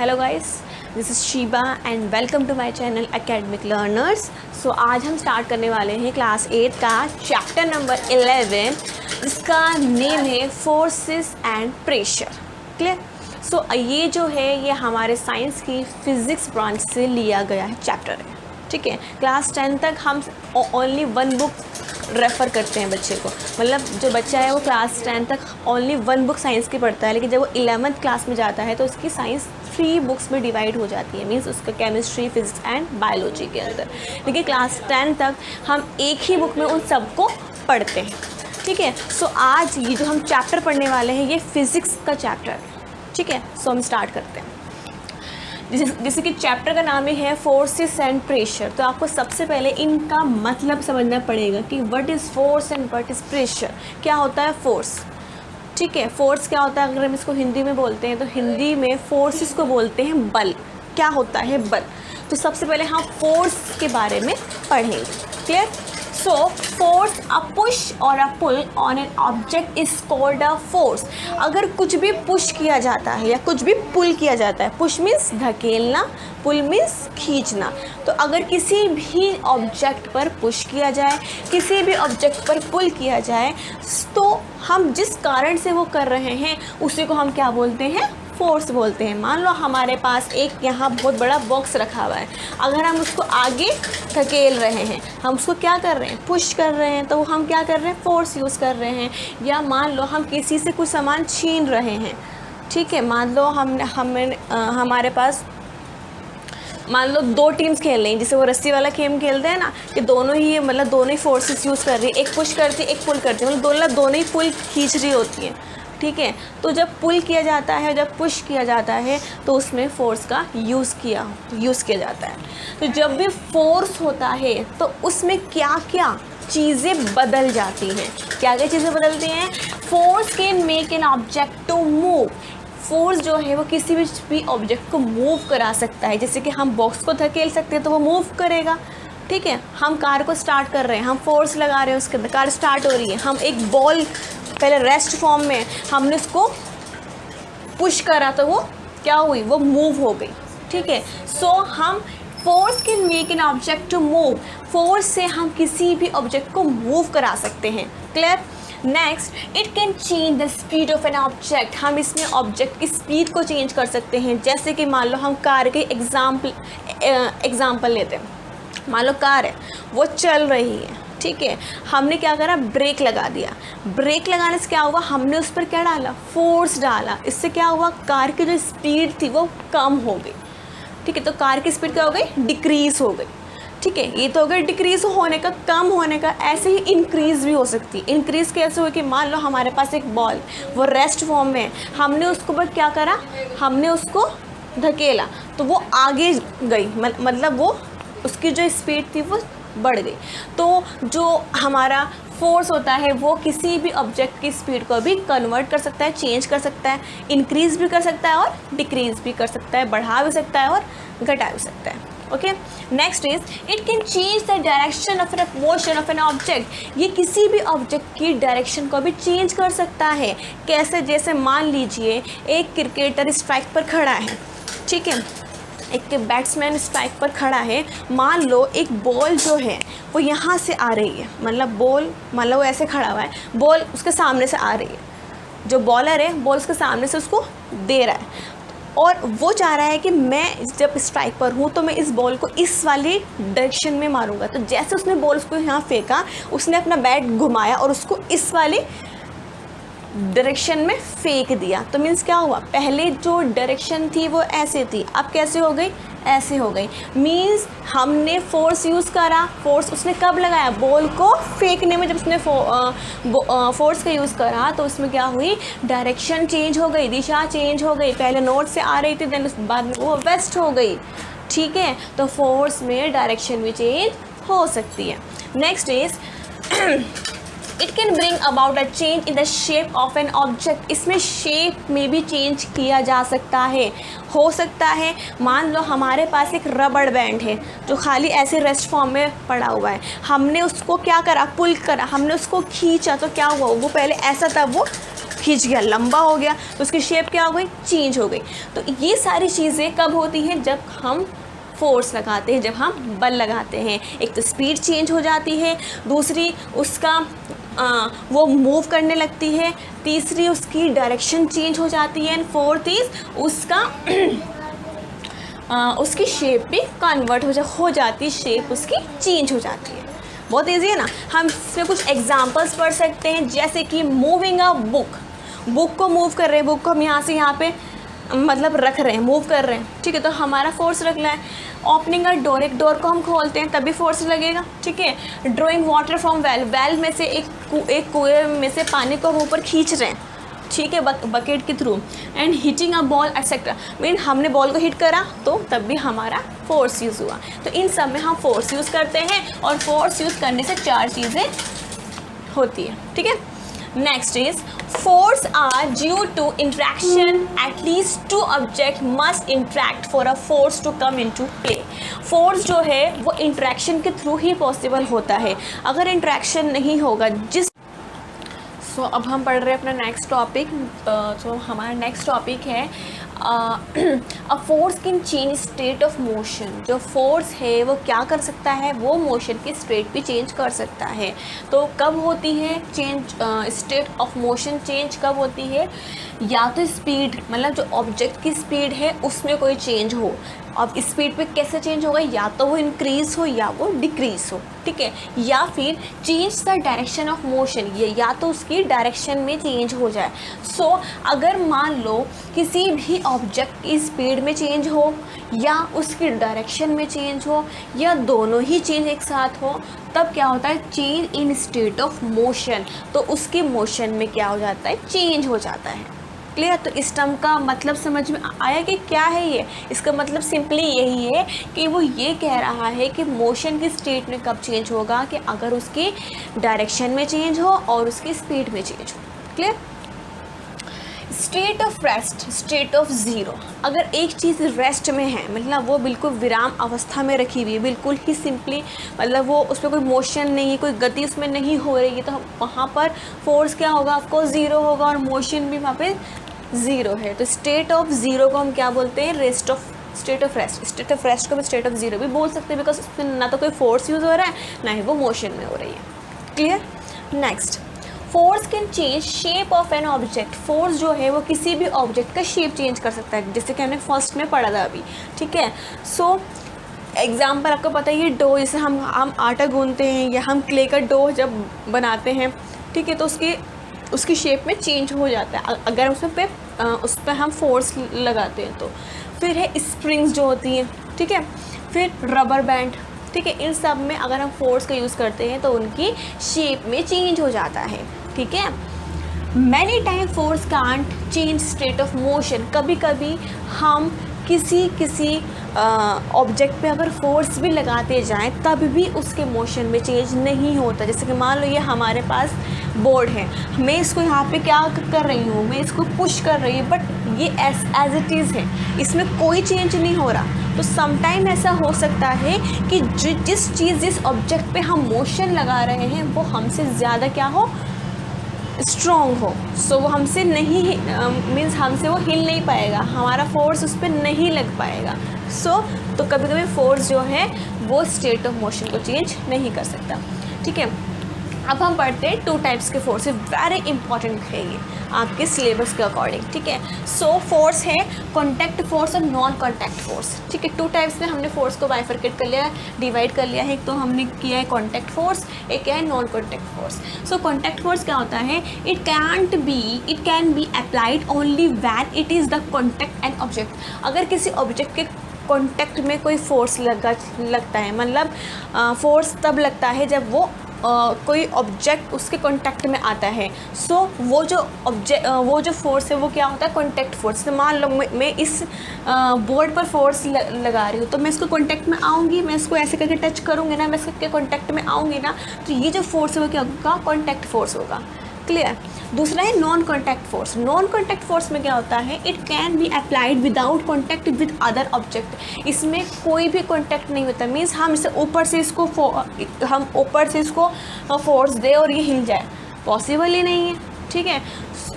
Hello guys, this is Sheeba and welcome to my channel academic learners. So आज हम start करने वाले हैं क्लास 8 का चैप्टर नंबर 11 जिसका नेम है फोर्सेस एंड प्रेशर। क्लियर? सो ये जो है ये हमारे साइंस की फिज़िक्स ब्रांच से लिया गया है चैप्टर है। ठीक है, क्लास 10 तक हम ओनली वन बुक रेफ़र करते हैं बच्चे को, मतलब जो बच्चा है वो क्लास 10 तक ओनली वन बुक साइंस की पढ़ता है, लेकिन जब वो 11th क्लास में जाता है तो उसकी साइंस 3 बुक्स में डिवाइड हो जाती है, मीन्स उसका केमिस्ट्री, फिजिक्स एंड बायोलॉजी के अंदर। लेकिन क्लास 10 तक हम एक ही बुक में उन सबको पढ़ते हैं। ठीक है, सो आज ये जो हम चैप्टर पढ़ने वाले हैं ये फिज़िक्स का चैप्टर है। ठीक है, सो हम स्टार्ट करते हैं। जैसे कि चैप्टर का नाम ही है फोर्सेस एंड प्रेशर, तो आपको सबसे पहले इनका मतलब समझना पड़ेगा कि what is force and what is pressure. क्या होता है फोर्स? ठीक है, फोर्स क्या होता है, अगर हम इसको हिंदी में बोलते हैं तो हिंदी में फोर्सेस को बोलते हैं बल। क्या होता है बल? तो सबसे पहले हम फोर्स के बारे में पढ़ेंगे। Clear? So force a push और a pull on an object is called a force. अगर कुछ भी पुश किया जाता है या कुछ भी पुल किया जाता है, पुश मीन्स धकेलना, पुल मीन्स खींचना, तो अगर किसी भी ऑब्जेक्ट पर पुश किया जाए, किसी भी ऑब्जेक्ट पर पुल किया जाए, तो हम जिस कारण से वो कर रहे हैं उसी को हम क्या बोलते हैं? फोर्स बोलते हैं। मान लो हमारे पास एक यहाँ बहुत बड़ा बॉक्स रखा हुआ है, अगर हम उसको आगे धकेल रहे हैं, हम उसको क्या कर रहे हैं? पुश कर रहे हैं, तो वो हम क्या कर रहे हैं? फोर्स यूज़ कर रहे हैं। या मान लो हम किसी से कुछ सामान छीन रहे हैं, ठीक है, मान लो हमारे पास मान लो 2 टीम्स खेल रही हैं, जिसे वो रस्सी वाला गेम खेलते हैं ना, कि दोनों ही फोर्सेस यूज़ कर रही है, एक पुश करती है एक पुल करती है, मतलब दोनों ही पुल खींच रही होती हैं। ठीक है, तो जब पुल किया जाता है, जब पुश किया जाता है, तो उसमें फोर्स का यूज़ किया जाता है। तो जब भी फोर्स होता है तो उसमें क्या क्या चीज़ें बदल जाती हैं? क्या क्या चीज़ें बदलती हैं? Force can make an object to move. Force जो है वो किसी भी ऑब्जेक्ट को मूव करा सकता है। जैसे कि हम बॉक्स को धकेल सकते हैं तो वो मूव करेगा। ठीक है, हम कार को स्टार्ट कर रहे हैं, हम फोर्स लगा रहे हैं, उसके अंदर कार स्टार्ट हो रही है। हम एक बॉल पहले रेस्ट फॉर्म में हमने उसको पुश करा तो वो क्या हुई? वो मूव हो गई। ठीक है, सो हम force can make an object to move. Force से हम किसी भी ऑब्जेक्ट को मूव करा सकते हैं। Clear? Next, it can change the speed of an object. हम इसमें ऑब्जेक्ट की स्पीड को चेंज कर सकते हैं। जैसे कि मान लो हम कार के एग्जाम्पल लेते हैं। मान लो कार है, वो चल रही है, ठीक है, हमने क्या करा? ब्रेक लगा दिया। ब्रेक लगाने से क्या हुआ? हमने उस पर क्या डाला? फोर्स डाला। इससे क्या हुआ? कार की जो स्पीड थी वो कम हो गई। ठीक है, तो कार की स्पीड क्या हो गई? डिक्रीज़ हो गई। ठीक है, ये तो हो गया डिक्रीज़ होने का, कम होने का। ऐसे ही इंक्रीज़ भी हो सकती है। इंक्रीज़ कैसे हो कि मान लो हमारे पास एक बॉल, वो रेस्ट फॉर्म में है, हमने उसको बस क्या करा? हमने उसको धकेला तो वो आगे गई, मतलब वो उसकी जो स्पीड थी वो बढ़ गई। तो जो हमारा फोर्स होता है वो किसी भी ऑब्जेक्ट की स्पीड को भी कन्वर्ट कर सकता है, चेंज कर सकता है, इंक्रीज़ भी कर सकता है और डिक्रीज़ भी कर सकता है, बढ़ा भी सकता है और घटा भी सकता है। Okay, next is it can change the direction of motion of an object. ये किसी भी ऑब्जेक्ट की डायरेक्शन को भी चेंज कर सकता है। कैसे? जैसे मान लीजिए एक क्रिकेटर स्ट्राइक पर खड़ा है, ठीक है, एक बैट्समैन स्ट्राइक पर खड़ा है। मान लो एक बॉल जो है वो यहाँ से आ रही है, मतलब वो ऐसे खड़ा हुआ है, बॉल उसके सामने से आ रही है, जो बॉलर है बॉल उसके सामने से उसको दे रहा है, और वो चाह रहा है कि मैं जब स्ट्राइक पर हूँ तो मैं इस बॉल को इस वाली डायरेक्शन में मारूंगा। तो जैसे उसने बॉल उसको यहाँ फेंका, उसने अपना बैट घुमाया और उसको इस वाली डायरेक्शन में फेंक दिया। तो मीन्स क्या हुआ? पहले जो डायरेक्शन थी वो ऐसे थी, अब कैसे हो गई? ऐसे हो गई। मीन्स हमने फोर्स यूज़ करा। फोर्स उसने कब लगाया? बॉल को फेंकने में। जब उसने फोर्स का यूज़ करा तो उसमें क्या हुई? डायरेक्शन चेंज हो गई, दिशा चेंज हो गई। पहले नॉर्थ से आ रही थी, देन बाद में वो वेस्ट हो गई। ठीक है, तो फोर्स में डायरेक्शन भी चेंज हो सकती है। Next is it can bring about a change in the shape of an object. इसमें शेप में भी चेंज किया जा सकता है। हो सकता है मान लो हमारे पास एक रबड़ बैंड है जो खाली ऐसे रेस्ट फॉर्म में पड़ा हुआ है, हमने उसको क्या करा? पुल करा, हमने उसको खींचा तो क्या हुआ? वो पहले ऐसा था, वो खींच गया, लंबा हो गया, तो उसकी शेप क्या हो गई, चेंज हो गई। तो ये सारी चीज़ें कब होती हैं, जब हम फोर्स लगाते हैं, जब हम बल लगाते हैं। एक तो स्पीड चेंज हो जाती है, दूसरी उसका वो मूव करने लगती है, तीसरी उसकी डायरेक्शन चेंज हो जाती है, एंड फोर्थ इज उसका उसकी शेप भी कन्वर्ट हो जाती, शेप उसकी चेंज हो जाती है। बहुत ईजी है ना। हम इसमें कुछ एग्जांपल्स पढ़ सकते हैं, जैसे कि मूविंग अ बुक को मूव कर रहे हैं, बुक को हम यहाँ से यहाँ पे मतलब रख रहे हैं, मूव कर रहे हैं, ठीक है, तो हमारा फोर्स रखना है। ओपनिंग अ डोर, एक डोर को हम खोलते हैं तभी फोर्स लगेगा, ठीक है। ड्रॉइंग वाटर फ्रॉम वेल में से एक कुएं में से पानी को हम ऊपर खींच रहे हैं, ठीक है, बकेट के थ्रू। And hitting a ball etcetera, mean हमने बॉल को हिट करा तो तब भी हमारा फोर्स यूज़ हुआ। तो इन सब में हम फोर्स यूज़ करते हैं, और फोर्स यूज़ करने से 4 चीज़ें होती है, ठीक है। Next is force are due to interaction, at least 2 object must interact for a force to come into play। force जो है वो interaction के थ्रू ही पॉसिबल होता है, अगर interaction नहीं होगा अब हम पढ़ रहे हैं अपना नेक्स्ट टॉपिक। तो हमारा नेक्स्ट टॉपिक है a force can change state of motion. जो फोर्स है वो क्या कर सकता है, वो मोशन की स्टेट भी चेंज कर सकता है। तो कब होती है change, state of motion change कब होती है, या तो स्पीड, मतलब जो ऑब्जेक्ट की स्पीड है उसमें कोई चेंज हो। अब स्पीड पे कैसे चेंज होगा, या तो वो इंक्रीज हो या वो डिक्रीज हो, ठीक है, या फिर change the direction of motion, ये या तो उसकी डायरेक्शन में चेंज हो जाए। अगर मान लो किसी भी ऑब्जेक्ट की स्पीड में चेंज हो, या उसकी डायरेक्शन में चेंज हो, या दोनों ही चेंज एक साथ हो, तब क्या होता है, change in state of motion. तो उसके मोशन में क्या हो जाता है, चेंज हो जाता है। क्लियर। तो इस टर्म का मतलब समझ में आया कि क्या है ये। इसका मतलब सिंपली यही है कि वो ये कह रहा है कि मोशन की स्टेट में कब चेंज होगा, कि अगर उसकी डायरेक्शन में चेंज हो और उसकी स्पीड में चेंज हो। Clear. State of rest, state of zero. अगर एक चीज़ रेस्ट में है, मतलब वो बिल्कुल विराम अवस्था में रखी हुई है, बिल्कुल ही सिंपली, मतलब वो उस पर कोई मोशन नहीं है, कोई गति उसमें नहीं हो रही है, तो वहाँ पर फोर्स क्या होगा, आपको ज़ीरो होगा, और मोशन भी वहाँ पे ज़ीरो है। तो स्टेट ऑफ ज़ीरो को हम क्या बोलते हैं, state of rest. State of rest को भी स्टेट ऑफ ज़ीरो भी बोल सकते हैं, बिकॉज उसमें ना तो कोई फोर्स यूज़ हो रहा है, ना ही वो मोशन में हो रही है। Clear. Next, force can change shape of an object. Force जो है वो किसी भी ऑब्जेक्ट का शेप चेंज कर सकता है, जैसे कि हमने फर्स्ट में पढ़ा था अभी। ठीक है। एग्जाम्पल आपको पता ही है, डो, जैसे हम आटा गूंदते हैं या हम क्ले का डो जब बनाते हैं, ठीक है, तो उसकी शेप में चेंज हो जाता है अगर उस पर हम फोर्स लगाते हैं। तो फिर है स्प्रिंग्स जो होती हैं, ठीक है, फिर रबर बैंड, ठीक है, इन सब में अगर हम फोर्स का यूज़ करते हैं तो उनकी शेप में चेंज हो जाता है। ठीक है। Many time force can't change state of motion. कभी कभी हम किसी ऑब्जेक्ट पे अगर फोर्स भी लगाते जाएं तब भी उसके मोशन में चेंज नहीं होता। जैसे कि मान लो ये हमारे पास बोर्ड है, मैं इसको यहाँ पे क्या कर रही हूँ, मैं इसको पुश कर रही हूँ, बट ये एज इट इज़ है, इसमें कोई चेंज नहीं हो रहा। तो समटाइम ऐसा हो सकता है कि जिस ऑब्जेक्ट पे हम मोशन लगा रहे हैं वो हमसे ज़्यादा क्या हो, स्ट्रॉन्ग हो। सो वो हमसे नहीं मीन्स हमसे वो हिल नहीं पाएगा, हमारा फोर्स उस पर नहीं लग पाएगा। तो कभी कभी फोर्स जो है वो स्टेट ऑफ मोशन को चेंज नहीं कर सकता। ठीक है। अब हम पढ़ते हैं 2 टाइप्स के फोर्स है, वेरी इंपॉर्टेंट है ये आपके सिलेबस के अकॉर्डिंग। ठीक है। फोर्स है कॉन्टैक्ट फोर्स और नॉन कॉन्टैक्ट फोर्स। ठीक है। 2 टाइप्स में हमने फोर्स को बाइफरकेट कर लिया है, डिवाइड कर लिया है। एक तो हमने किया है कॉन्टैक्ट फोर्स, एक क्या है non contact force. Contact force क्या होता है, it can be applied only when it is the contact an object. अगर किसी ऑब्जेक्ट के कॉन्टैक्ट में कोई फोर्स लगता है, मतलब फोर्स तब लगता है जब वो कोई ऑब्जेक्ट उसके कांटेक्ट में आता है। वो जो फोर्स है वो क्या होता है, कांटेक्ट फोर्स। तो मान लो मैं इस बोर्ड पर फोर्स लगा रही हूँ, तो मैं इसको कांटेक्ट में आऊँगी, मैं इसको ऐसे करके टच करूँगी ना, मैं इसके कांटेक्ट में आऊँगी ना, तो ये जो फोर्स है वो क्या होगा, कांटेक्ट फोर्स होगा। क्लियर। दूसरा है non contact force. Non contact force में क्या होता है, it can be applied without contact with other object. इसमें कोई भी कॉन्टैक्ट नहीं होता, मीन्स हम ऊपर से इसको फोर्स दे और ये हिल जाए, पॉसिबल ही नहीं है। ठीक है।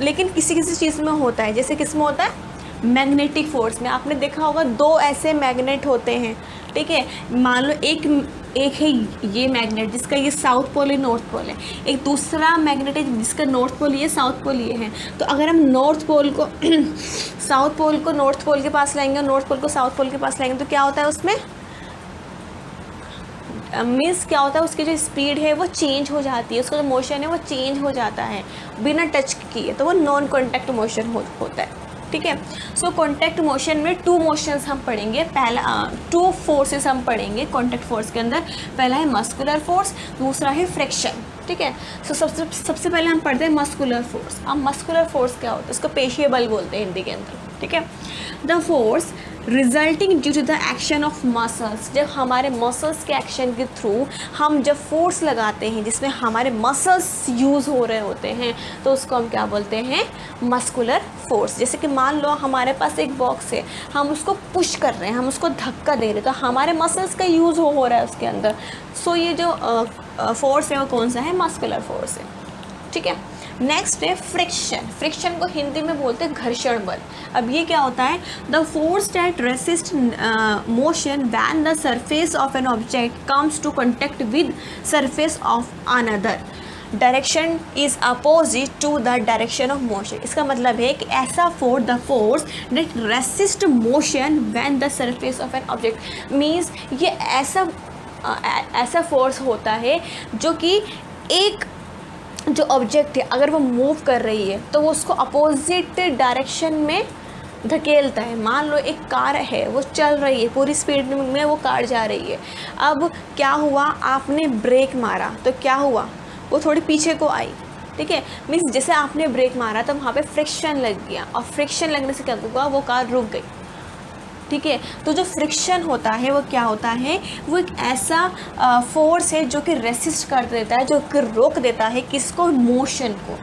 लेकिन किसी किसी चीज़ में होता है, जैसे किस में होता है, मैग्नेटिक फोर्स में। आपने देखा होगा दो ऐसे मैग्नेट होते हैं, ठीक है। मान लो एक है ये मैग्नेट जिसका ये साउथ पोल है, नॉर्थ पोल है, एक दूसरा मैग्नेट है जिसका नॉर्थ पोल ये, साउथ पोल ये है। तो अगर हम नॉर्थ पोल को साउथ पोल को नॉर्थ पोल के पास लाएंगे और नॉर्थ पोल को साउथ पोल के पास लाएंगे तो क्या होता है उसमें, मीन्स क्या होता है, उसकी जो स्पीड है वो चेंज हो जाती है, उसका जो मोशन है वो चेंज हो जाता है बिना टच किए, तो वो नॉन कॉन्टैक्ट मोशन होता है, ठीक है। सो कॉन्टैक्ट मोशन में टू मोशंस हम पढ़ेंगे, पहला टू फोर्सेस हम पढ़ेंगे कॉन्टैक्ट फोर्स के अंदर। पहला है मस्कुलर फोर्स, दूसरा है फ्रिक्शन, ठीक है। सो सबसे पहले हम पढ़ते हैं मस्कुलर फोर्स। अब मस्कुलर फोर्स क्या होता है, इसको पेशीय बल बोलते हैं हिंदी के अंदर, ठीक है। The force resulting due to the action of muscles, जब हमारे मसल्स के एक्शन के थ्रू हम जब फोर्स लगाते हैं जिसमें हमारे मसल्स यूज़ हो रहे होते हैं तो उसको हम क्या बोलते हैं, मस्कुलर फोर्स। जैसे कि मान लो हमारे पास एक बॉक्स है, हम उसको पुश कर रहे हैं, हम उसको धक्का दे रहे हैं, तो हमारे मसल्स का यूज़ हो रहा है उसके अंदर। सो ये जो फोर्स है वो कौन सा है, मस्कुलर फोर्स है, ठीक है। नेक्स्ट है फ्रिक्शन। फ्रिक्शन को हिंदी में बोलते हैं घर्षण बल। अब ये क्या होता है, the force that resist motion when the surface of an object comes to contact with surface of another direction is opposite to the direction of motion. इसका मतलब है कि ऐसा force, the force that resist motion when the surface of an object, means ये ऐसा force होता है जो कि एक जो ऑब्जेक्ट है अगर वो मूव कर रही है तो वो उसको अपोजिट डायरेक्शन में धकेलता है। मान लो एक कार है, वो चल रही है पूरी स्पीड में, वो कार जा रही है। अब क्या हुआ, आपने ब्रेक मारा तो क्या हुआ, वो थोड़ी पीछे को आई, ठीक है। मीन्स जैसे आपने ब्रेक मारा तो वहाँ पे फ्रिक्शन लग गया, और फ्रिक्शन लगने से क्या हुआ, वो कार रुक गई, ठीक है। तो जो फ्रिक्शन होता है वो क्या होता है, वो एक ऐसा फोर्स है जो कि रेसिस्ट कर देता है, जो कि रोक देता है किसको, मोशन को।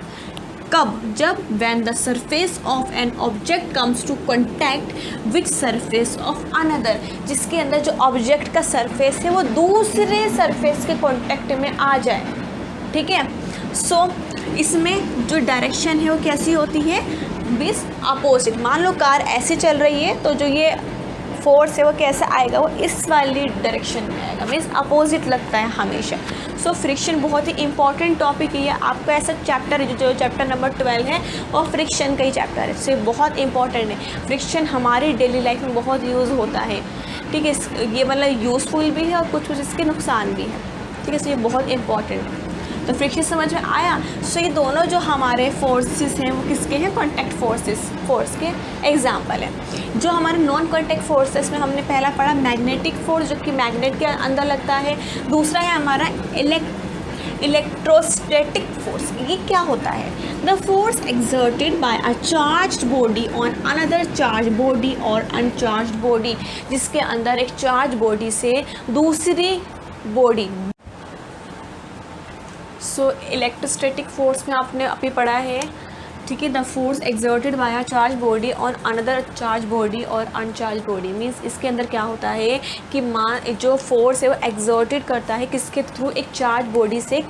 कब, जब when the surface of an object comes to contact with surface of another, जिसके अंदर जो ऑब्जेक्ट का सरफेस है वो दूसरे सरफेस के कॉन्टैक्ट में आ जाए, ठीक है। सो इसमें जो डायरेक्शन है वो कैसी होती है, बीस अपोजिट। मान लो कार ऐसे चल रही है तो जो ये फोर्स है वो कैसे आएगा, वो इस वाली डायरेक्शन में आएगा, मीन्स अपोजिट लगता है हमेशा। सो फ्रिक्शन बहुत ही इंपॉर्टेंट टॉपिक है। आपका ऐसा चैप्टर है जो चैप्टर नंबर 12 है वो फ्रिक्शन का ही चैप्टर है, इससे बहुत इंपॉर्टेंट है। फ्रिक्शन हमारी डेली लाइफ में बहुत यूज़ होता है, ठीक है। ये मतलब यूज़फुल भी है और कुछ इसके नुकसान भी है, ठीक है। सो ये बहुत इंपॉर्टेंट है। तो फ्रिक्शन समझ में आया। सो ये दोनों जो हमारे फोर्सेस हैं वो किसके हैं, कॉन्टैक्ट फोर्स के एग्जाम्पल है। जो हमारे नॉन कॉन्टैक्ट फोर्सेस में हमने पहला पढ़ा मैग्नेटिक फोर्स, जो कि मैग्नेट के अंदर लगता है। दूसरा है हमारा इलेक्ट्रोस्टैटिक फोर्स। ये क्या होता है, the force exerted by a charged body on another charge body और अनचार्ज्ड बॉडी, जिसके अंदर एक चार्ज बॉडी से दूसरी बॉडी। सो इलेक्ट्रोस्टैटिक फोर्स में आपने अभी पढ़ा है, ठीक है। The force exerted by a charge body on another charge body और अनचार्ज बॉडी, मीन्स इसके अंदर क्या होता है कि जो फोर्स है वो एक्सर्टेड करता है किसके थ्रू, एक चार्ज बॉडी से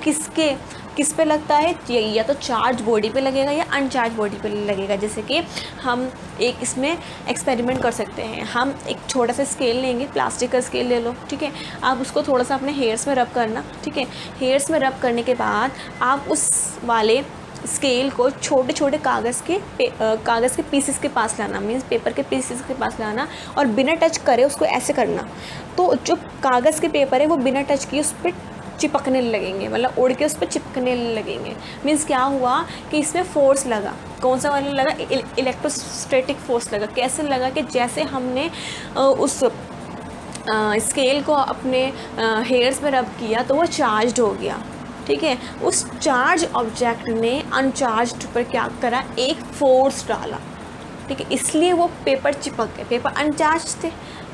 किस पे लगता है, या तो चार्ज बॉडी पे लगेगा या अनचार्ज बॉडी पे लगेगा। जैसे कि हम एक इसमें एक्सपेरिमेंट कर सकते हैं। हम एक छोटा सा स्केल लेंगे, प्लास्टिक का स्केल ले लो, ठीक है। आप उसको थोड़ा सा अपने हेयर्स में रब करना, ठीक है। हेयर्स में रब करने के बाद आप उस वाले स्केल को छोटे छोटे कागज़ के पीसेस के पास लाना, मीन्स पेपर के पीसेस के पास लाना, और बिना टच करे उसको ऐसे करना। तो जो कागज़ के पेपर है वो बिना टच किए उस पर चिपकने लगेंगे, मतलब उड़ के उस पर चिपकने लगेंगे। मीन्स क्या हुआ कि इसमें फोर्स लगा, कौन सा वाला लगा, इलेक्ट्रोस्टैटिक फोर्स लगा। कैसे लगा कि जैसे हमने उस स्केल को अपने हेयर्स में रब किया तो वो चार्ज्ड हो गया, ठीक है। उस चार्ज ऑब्जेक्ट ने अनचार्ज्ड पर क्या करा, एक फोर्स डाला, ठीक है। इसलिए वो पेपर चिपक गए, पेपर अनचार्ज थे,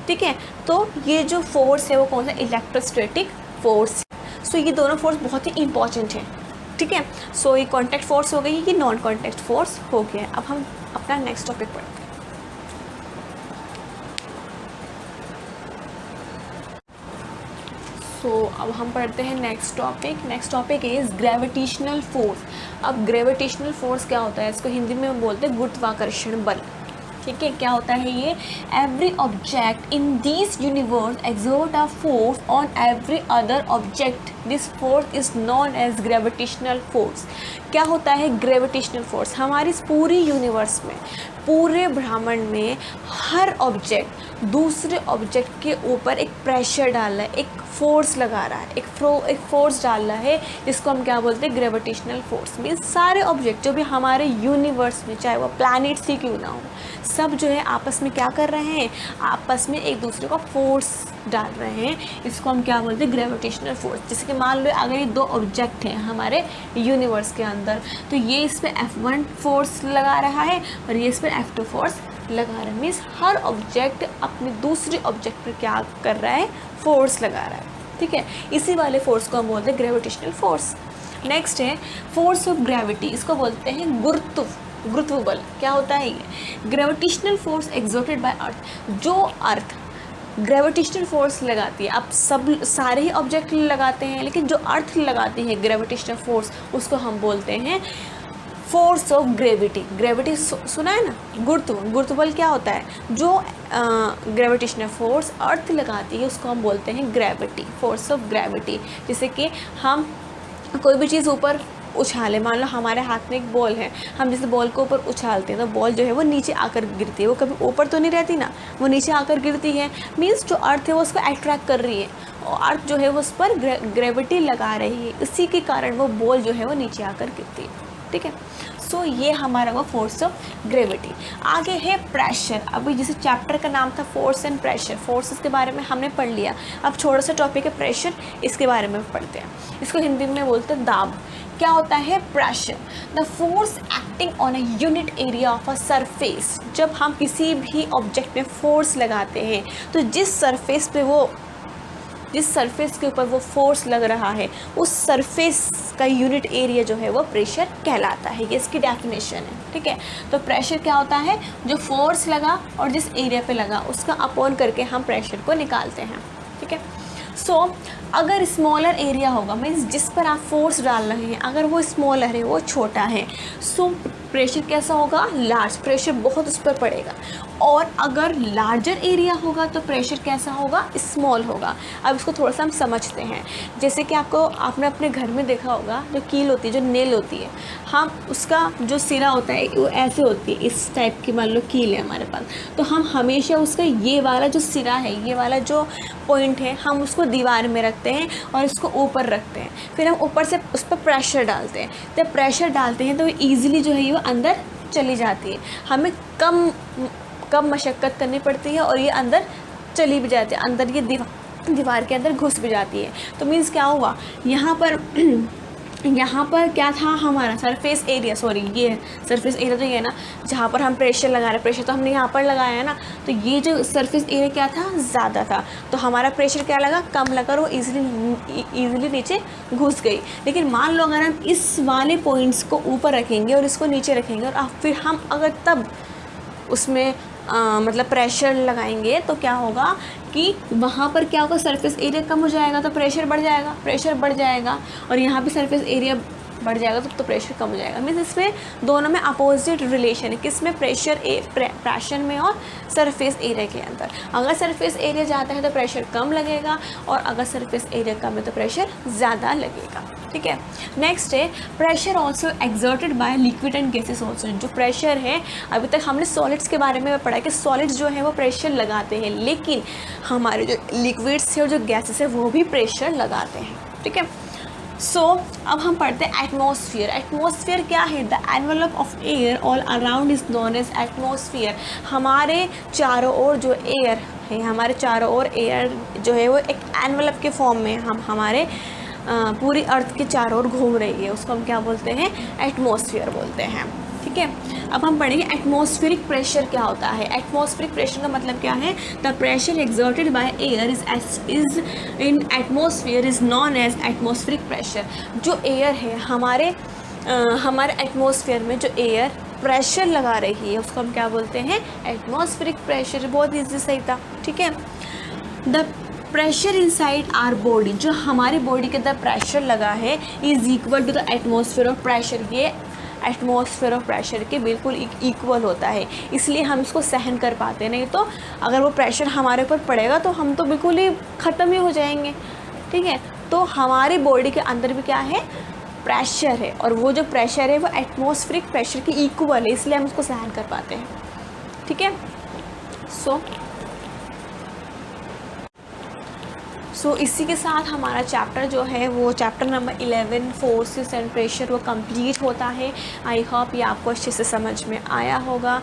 ठीक है। तो ये जो फोर्स है वो कौन सा, इलेक्ट्रोस्टैटिक फोर्स। सो ये दोनों फोर्स बहुत ही इंपॉर्टेंट है, ठीक है। सो ये कॉन्टैक्ट फोर्स हो गई, ये नॉन कॉन्टैक्ट फोर्स हो गया। अब हम अपना नेक्स्ट टॉपिक पढ़ते हैं। सो अब हम पढ़ते हैं next topic is gravitational force. अब ग्रेविटेशनल फोर्स क्या होता है, इसको हिंदी में बोलते हैं गुरुत्वाकर्षण बल। ठीक है, क्या होता है ये? Every object in this universe exert a force on every other object, this force is known as gravitational force. क्या होता है ग्रेविटेशनल फोर्स? हमारी इस पूरी यूनिवर्स में, पूरे ब्रह्मांड में हर ऑब्जेक्ट दूसरे ऑब्जेक्ट के ऊपर एक प्रेशर डाल रहा है, एक फोर्स लगा रहा है, एक फोर्स डाल रहा है, जिसको हम क्या बोलते हैं? Gravitational force. मीन्स सारे ऑब्जेक्ट जो भी हमारे यूनिवर्स में, चाहे वो प्लैनेट्स ही क्यों ना हो, सब जो है आपस में क्या कर रहे हैं? आपस में एक दूसरे को फोर्स डाल रहे हैं। इसको हम क्या बोलते हैं? Gravitational force. जैसे कि मान लो अगर ये दो ऑब्जेक्ट हैं हमारे यूनिवर्स के अंदर, तो ये इस पर F1 फोर्स लगा रहा है और ये इस पर F2 फोर्स लगा रहा है। मीन्स हर ऑब्जेक्ट अपने दूसरे ऑब्जेक्ट पर क्या कर रहा है? फोर्स लगा रहा है। ठीक है, इसी वाले फोर्स को हम बोलते हैं ग्रेविटेशनल फोर्स। नेक्स्ट है फोर्स ऑफ ग्रेविटी, इसको बोलते हैं गुरुत्व बल। क्या होता है ये? ग्रेविटेशनल फोर्स एक्सर्टेड बाय अर्थ। जो अर्थ ग्रेविटेशनल फोर्स लगाती है, अब सारे ही ऑब्जेक्ट लगाते हैं, लेकिन जो अर्थ लगाती है ग्रेविटेशनल फोर्स, उसको हम बोलते हैं फोर्स ऑफ ग्रेविटी सुना है ना? गुरुत्व बल क्या होता है? जो ग्रेविटेशनल फोर्स अर्थ लगाती है उसको हम बोलते हैं ग्रेविटी, फोर्स ऑफ ग्रेविटी। जैसे कि हम कोई भी चीज़ ऊपर उछाले, मान लो हमारे हाथ में एक बॉल है, हम जैसे बॉल को ऊपर उछालते हैं तो बॉल जो है वो नीचे आकर गिरती है, वो कभी ऊपर तो नहीं रहती ना, वो नीचे आकर गिरती है। मीन्स जो अर्थ है वो उसको अट्रैक्ट कर रही है और अर्थ जो है वो उस पर ग्रेविटी लगा रही है, इसी के कारण वो बॉल जो है वो नीचे आकर गिरती है। ठीक है, सो ये हमारा वो फोर्स ऑफ ग्रेविटी। आगे है प्रेशर। अभी जैसे चैप्टर का नाम था फोर्स एंड प्रेशर, फोर्सेस के बारे में हमने पढ़ लिया। अब छोटा सा टॉपिक है प्रेशर, इसके बारे में पढ़ते हैं। इसको हिंदी में बोलते हैं दाब। क्या होता है pressure? The force acting on a unit area of a surface. जब हम किसी भी ऑब्जेक्ट में फोर्स लगाते हैं तो जिस सरफेस के ऊपर वो फोर्स लग रहा है, उस सरफेस का यूनिट एरिया जो है वो प्रेशर कहलाता है। ये इसकी डेफिनेशन है। ठीक है, तो प्रेशर क्या होता है? जो फोर्स लगा और जिस एरिया पे लगा उसका अपॉन करके हम प्रेशर को निकालते हैं। ठीक है, सो अगर स्मॉलर एरिया होगा, मीन्स जिस पर आप फोर्स डाल रहे हैं, अगर वो स्मॉलर है, वो छोटा है, सो प्रेशर कैसा होगा? लार्ज, प्रेशर बहुत उस पर पड़ेगा। और अगर लार्जर एरिया होगा तो प्रेशर कैसा होगा? स्मॉल होगा। अब इसको थोड़ा सा हम समझते हैं। जैसे कि आपने अपने घर में देखा होगा, जो कील होती है, जो नेल होती है, हम उसका जो सिरा होता है वो ऐसे होती है, इस टाइप की मान लो कील है हमारे पास, तो हम हमेशा उसका ये वाला जो सिरा है, ये वाला जो पॉइंट है, हम उसको दीवार में रखते हैं और इसको ऊपर रखते हैं। फिर हम ऊपर से उस पर प्रेशर डालते हैं। जब प्रेशर डालते हैं तो ईजिली जो है वो अंदर चली जाती है, हमें कम मशक्क़त करनी पड़ती है और ये अंदर चली भी जाती है, अंदर ये दीवार के अंदर घुस भी जाती है। तो मीन्स क्या हुआ यहाँ पर क्या था हमारा सरफेस एरिया, ये सरफेस एरिया तो ये है ना, जहाँ पर हम प्रेशर लगा रहे हैं, प्रेशर तो हमने यहाँ पर लगाया है ना, तो ये जो सरफेस एरिया क्या था? ज़्यादा था, तो हमारा प्रेशर क्या लगा? कम लगा और वो ईजिली नीचे घुस गई। लेकिन मान लो अगर हम इस वाले पॉइंट्स को ऊपर रखेंगे और इसको नीचे रखेंगे और फिर हम अगर तब उसमें मतलब प्रेशर लगाएंगे तो क्या होगा कि वहाँ पर क्या होगा? सरफेस एरिया कम हो जाएगा तो प्रेशर बढ़ जाएगा और यहाँ पे सरफेस एरिया बढ़ जाएगा तो प्रेशर कम हो जाएगा। मीन्स इसमें दोनों में अपोजिट रिलेशन है, किसमें? प्रेशर में और सरफेस एरिया के अंदर। अगर सरफेस एरिया ज़्यादा है तो प्रेशर कम लगेगा और अगर सरफेस एरिया कम है तो प्रेशर ज़्यादा लगेगा। ठीक है, नेक्स्ट है pressure also exerted by liquid and gases also. जो प्रेशर है, अभी तक हमने सॉलिड्स के बारे में पढ़ा कि सॉलिड्स जो है वो प्रेशर लगाते हैं, लेकिन हमारे जो लिक्विड्स है और जो गैसेस है वो भी प्रेशर लगाते हैं। ठीक है, सो अब हम पढ़ते हैं एटमॉस्फेयर। एटमॉस्फेयर क्या है? The envelope of air all around is known as atmosphere. हमारे चारों ओर जो एयर है, हमारे चारों ओर एयर जो है वो एक एनवलप के फॉर्म में हमारे पूरी अर्थ के चारों ओर घूम रही है, उसको हम क्या बोलते हैं? एटमॉस्फेयर बोलते हैं। ठीक है, अब हम पढ़ेंगे एटमॉस्फेरिक प्रेशर क्या होता है। एटमॉस्फेरिक प्रेशर का मतलब क्या है? The pressure exerted by air is in atmosphere is known as atmospheric pressure. जो एयर है हमारे एटमॉस्फेयर में, जो एयर प्रेशर लगा रही है उसको हम क्या बोलते हैं? Atmospheric pressure. बहुत ईजी, सही था। ठीक है, the pressure inside our body, जो हमारी बॉडी के अंदर प्रेशर लगा है is equal to the atmosphere of pressure. ये एटमॉस्फेयर ऑफ प्रेशर के बिल्कुल इक्वल होता है, इसलिए हम इसको सहन कर पाते हैं। नहीं तो अगर वो प्रेशर हमारे ऊपर पड़ेगा तो हम तो बिल्कुल ही ख़त्म ही हो जाएंगे। ठीक है, तो हमारी बॉडी के अंदर भी क्या है, प्रेशर है, और वो जो प्रेशर है वो एटमॉस्फेरिक प्रेशर के इक्वल है, इसलिए हम उसको सहन कर पाते हैं। ठीक है, सो इसी के साथ हमारा चैप्टर जो है वो chapter number 11 forces and pressure वो कंप्लीट होता है। आई होप ये आपको अच्छे से समझ में आया होगा।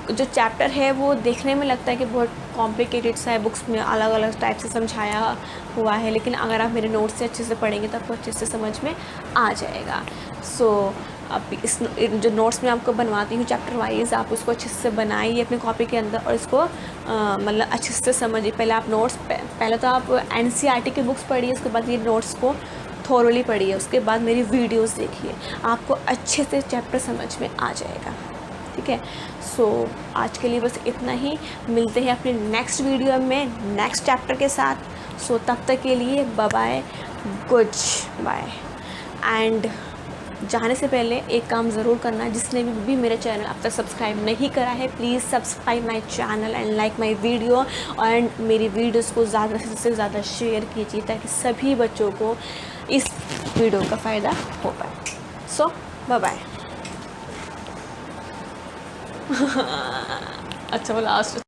जो चैप्टर है वो देखने में लगता है कि बहुत कॉम्प्लिकेटेड सा है, बुक्स में अलग अलग टाइप से समझाया हुआ है, लेकिन अगर आप मेरे नोट्स से अच्छे से पढ़ेंगे तो आपको अच्छे से समझ में आ जाएगा। अब इस जो नोट्स में आपको बनवाती हूँ चैप्टर वाइज, आप उसको अच्छे से बनाइए अपनी कॉपी के अंदर और इसको मतलब अच्छे से समझिए। पहले आप नोट्स पहले तो आप NCERT की बुक्स पढ़िए, उसके बाद ये नोट्स को थोरली पढ़िए, उसके बाद मेरी वीडियोस देखिए, आपको अच्छे से चैप्टर समझ में आ जाएगा। ठीक है, आज के लिए बस इतना ही। मिलते हैं अपने नेक्स्ट वीडियो में नेक्स्ट चैप्टर के साथ। तब तक के लिए bye bye, good bye. And जाने से पहले एक काम ज़रूर करना है, जिसने भी मेरे चैनल अब तक सब्सक्राइब नहीं करा है, please subscribe my channel and like my video, and मेरी वीडियोस को ज़्यादा से ज़्यादा शेयर कीजिए ताकि सभी बच्चों को इस वीडियो का फ़ायदा हो पाए। Bye bye. अच्छा वो लास्ट